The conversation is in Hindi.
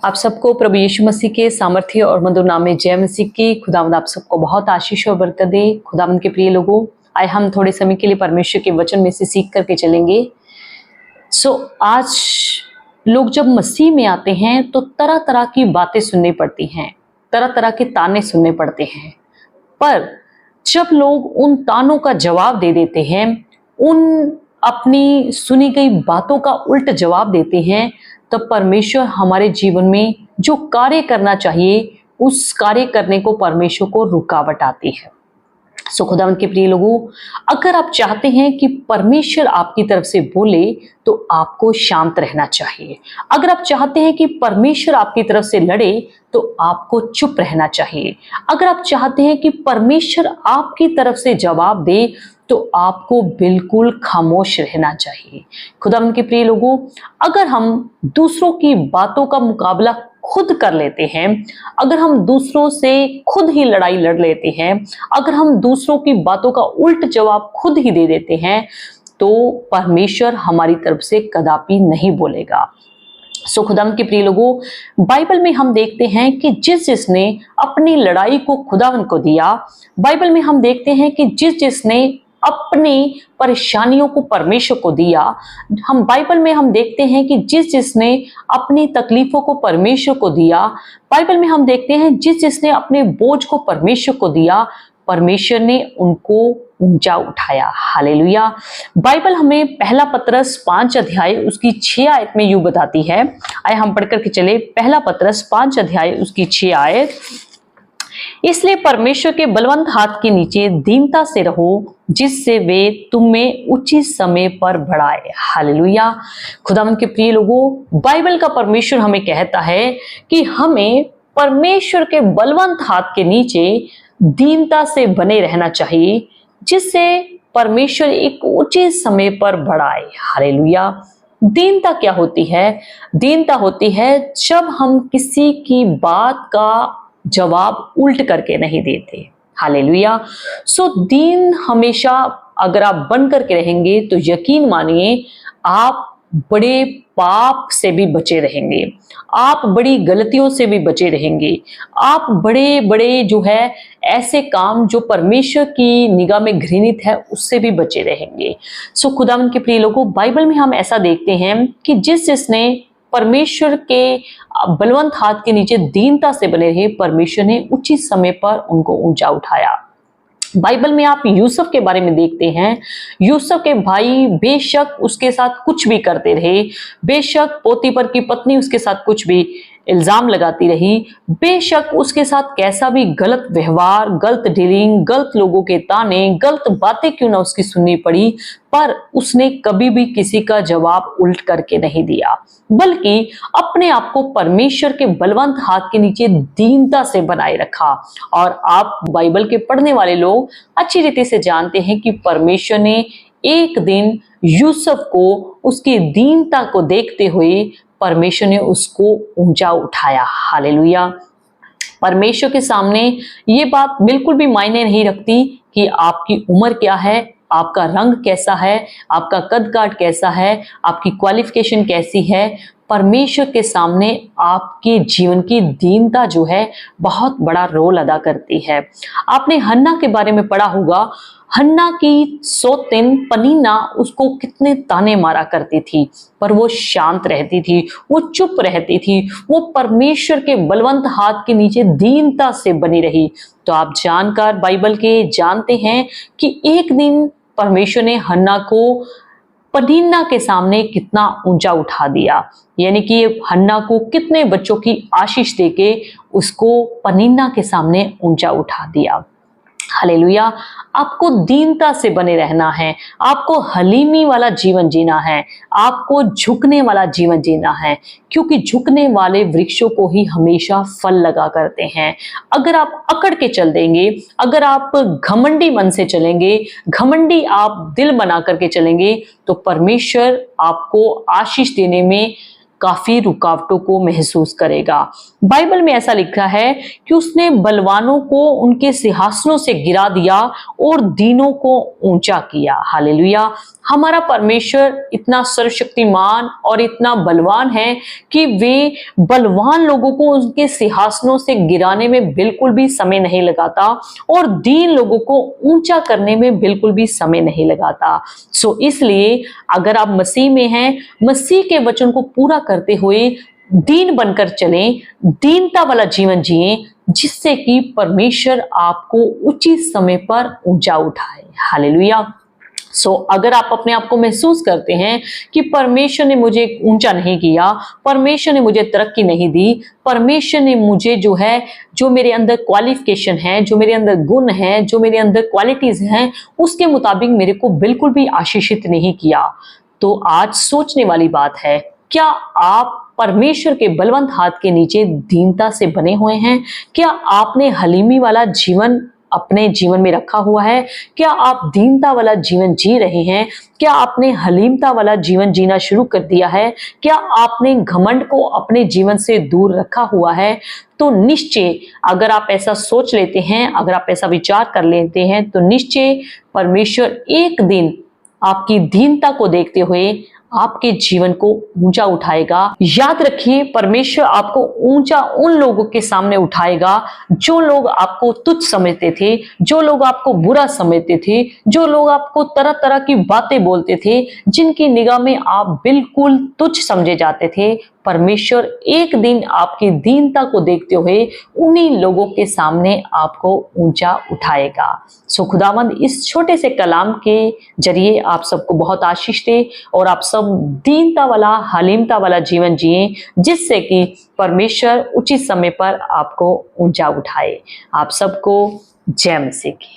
आप सबको प्रभु यीशु मसीह के सामर्थ्य और मधुर नाम में जय मसीह की। खुदावंद आप सबको बहुत आशीष और बरकत दे। खुदावंद के प्रिय लोगों, आए हम थोड़े समय के लिए परमेश्वर के वचन में से सीख करके चलेंगे। आज लोग जब मसीह में आते हैं तो तरह तरह की बातें सुननी पड़ती हैं, तरह तरह के ताने सुनने पड़ते हैं। पर जब लोग उन तानों का जवाब दे देते हैं, उन अपनी सुनी गई बातों का उल्ट जवाब देते हैं, तब परमेश्वर हमारे जीवन में जो कार्य करना चाहिए उस कार्य करने को परमेश्वर को रुकावट आती है। खुदावंद के प्रिय लोगों, अगर आप चाहते हैं कि परमेश्वर आपकी तरफ से बोले तो आपको शांत रहना चाहिए। अगर आप चाहते हैं कि परमेश्वर आपकी तरफ से लड़े तो आपको चुप रहना चाहिए। अगर आप चाहते हैं कि परमेश्वर आपकी तरफ से जवाब दे तो आपको बिल्कुल खामोश रहना चाहिए। खुदावंद के प्रिय लोगों, अगर हम दूसरों की बातों का मुकाबला खुद कर लेते हैं, अगर हम दूसरों से खुद ही लड़ाई लड़ लेते हैं, अगर हम दूसरों की बातों का उल्ट जवाब खुद ही दे देते हैं, तो परमेश्वर हमारी तरफ से कदापि नहीं बोलेगा। खुदावंद के प्रिय लोगों, बाइबल में हम देखते हैं कि जिसने अपनी लड़ाई को खुदावंद को दिया, बाइबल में हम देखते हैं कि जिसने अपनी परेशानियों को परमेश्वर को दिया, हम बाइबल में हम देखते हैं कि जिसने अपनी तकलीफों को परमेश्वर को दिया, बाइबल में हम देखते हैं जिसने अपने बोझ को परमेश्वर को दिया, परमेश्वर ने उनको ऊंचा उठाया। हालेलुया। बाइबल हमें पहला पतरस 5 अध्याय उसकी 6 आयत में यूं बताती है। आइए हम पढ़ करके चले। पहला पतरस 5 अध्याय उसकी 6 आयत। इसलिए परमेश्वर के बलवंत हाथ के नीचे दीनता से रहो, जिससे वे तुम्हें उचित समय पर बढ़ाए। हालेलुया। खुदावंद के प्रिय लोगों, बाइबल का परमेश्वर हमें कहता है कि हमें परमेश्वर के बलवंत हाथ के नीचे दीनता से बने रहना चाहिए, जिससे परमेश्वर एक उचित समय पर बढ़ाए। हालेलुया। दीनता क्या होती है? दीनता होती है जब हम किसी की बात का जवाब उल्ट करके नहीं देते। हालेलुया। दीन हमेशा अगर आप बन करके रहेंगे तो यकीन मानिए आप बड़े पाप से भी बचे रहेंगे, आप बड़ी गलतियों से भी बचे रहेंगे, आप बड़े बड़े जो है ऐसे काम जो परमेश्वर की निगाह में घृणित है उससे भी बचे रहेंगे। खुदावंद के प्रिय लोगों, बाइबल में हम ऐसा देखते हैं कि जिसने परमेश्वर के बलवंत हाथ के नीचे दीनता से बने रहे, परमेश्वर ने उचित समय पर उनको ऊंचा उठाया। बाइबल में आप यूसुफ के बारे में देखते हैं। यूसुफ के भाई बेशक उसके साथ कुछ भी करते रहे, बेशक पोतीफर की पत्नी उसके साथ कुछ भी इल्जाम लगाती रही, बेशक उसके साथ कैसा भी गलत व्यवहार, गलत डीलिंग, गलत लोगों के ताने, गलत बातें क्यों ना उसकी सुननी पड़ी, पर उसने कभी भी किसी का जवाब उल्ट करके नहीं दिया, बल्कि अपने आप को परमेश्वर के बलवंत हाथ के नीचे दीनता से बनाए रखा। और आप बाइबल के पढ़ने वाले लोग अच्छी रीति से जानते हैं कि परमेश्वर ने एक दिन यूसुफ को उसकी दीनता को देखते हुए परमेश्वर ने उसको ऊंचा उठाया। हालेलुया। परमेश्वर के सामने ये बात बिल्कुल भी मायने नहीं रखती कि आपकी उम्र क्या है, आपका रंग कैसा है, आपका कद काठ कैसा है, आपकी क्वालिफिकेशन कैसी है। परमेश्वर के सामने आपके जीवन की दीनता जो है बहुत बड़ा रोल अदा करती है। आपने हन्ना के बारे में पढ़ा होगा। हन्ना की सौतेन पनीना उसको कितने ताने मारा करती थी, पर वो शांत रहती थी, वो चुप रहती थी, वो परमेश्वर के बलवंत हाथ के नीचे दीनता से बनी रही। तो आप जानकार बाइबल के जानते हैं कि एक दिन परमेश्वर ने हन्ना को पनीना के सामने कितना ऊंचा उठा दिया, यानी कि हन्ना को कितने बच्चों की आशीष देके उसको पनीना के सामने ऊंचा उठा दिया। हालेलुया। आपको दीनता से बने रहना है, आपको हलीमी वाला जीवन जीना है, आपको झुकने वाला जीवन जीना है, क्योंकि झुकने वाले वृक्षों को ही हमेशा फल लगा करते हैं। अगर आप अकड़ के चल देंगे, अगर आप घमंडी मन से चलेंगे, घमंडी आप दिल बना करके चलेंगे, तो परमेश्वर आपको आशीष देने में काफी रुकावटों को महसूस करेगा। बाइबल में ऐसा लिखा है कि उसने बलवानों को उनके सिंहासनों से गिरा दिया और दीनों को ऊंचा किया। हालेलुया। हमारा परमेश्वर इतना सर्वशक्तिमान और इतना बलवान है कि वे बलवान लोगों को उनके सिंहासनों से गिराने में बिल्कुल भी समय नहीं लगाता और दीन लोगों को ऊंचा करने में बिल्कुल भी समय नहीं लगाता। सो इसलिए अगर आप मसीह में हैं, मसीह के वचन को पूरा करते हुए दीन बनकर चलें, दीनता वाला जीवन जिएं, जिससे कि परमेश्वर आपको उचित समय पर ऊंचा उठाए। हालेलुया। अगर आप अपने आप को महसूस करते हैं कि परमेश्वर ने मुझे ऊंचा नहीं किया, परमेश्वर ने मुझे तरक्की नहीं दी, परमेश्वर ने मुझे जो मेरे अंदर क्वालिफिकेशन है, जो मेरे अंदर गुण है, जो मेरे अंदर क्वालिटीज हैं, उसके मुताबिक मेरे को बिल्कुल भी आशीषित नहीं किया, तो आज सोचने वाली बात है, क्या आप परमेश्वर के बलवंत हाथ के नीचे दीनता से बने हुए हैं? क्या आपने हलीमी वाला जीवन अपने जीवन में रखा हुआ है? क्या आप दीनता वाला जीवन जी रहे हैं? क्या आपने हलीमता वाला जीवन जीना शुरू कर दिया है? क्या आपने घमंड को अपने जीवन से दूर रखा हुआ है? तो निश्चय अगर आप ऐसा सोच लेते हैं, अगर आप ऐसा विचार कर लेते हैं, तो निश्चय परमेश्वर एक दिन आपकी दीनता को देखते हुए आपके जीवन को ऊंचा उठाएगा। याद रखिए, परमेश्वर आपको ऊंचा उन लोगों के सामने उठाएगा जो लोग आपको तुच्छ समझते थे, जो लोग आपको बुरा समझते थे, जो लोग आपको तरह तरह की बातें बोलते थे, जिनकी निगाह में आप बिल्कुल तुच्छ समझे जाते थे। परमेश्वर एक दिन आपकी दीनता को देखते हुए उन्हीं लोगों के सामने आपको ऊंचा उठाएगा। खुदावंद इस छोटे से कलाम के जरिए आप सबको बहुत आशीष दे और आप सब दीनता वाला, हलीमता वाला जीवन जिए, जिससे कि परमेश्वर उचित समय पर आपको ऊंचा उठाए। आप सबको जय मसीह की।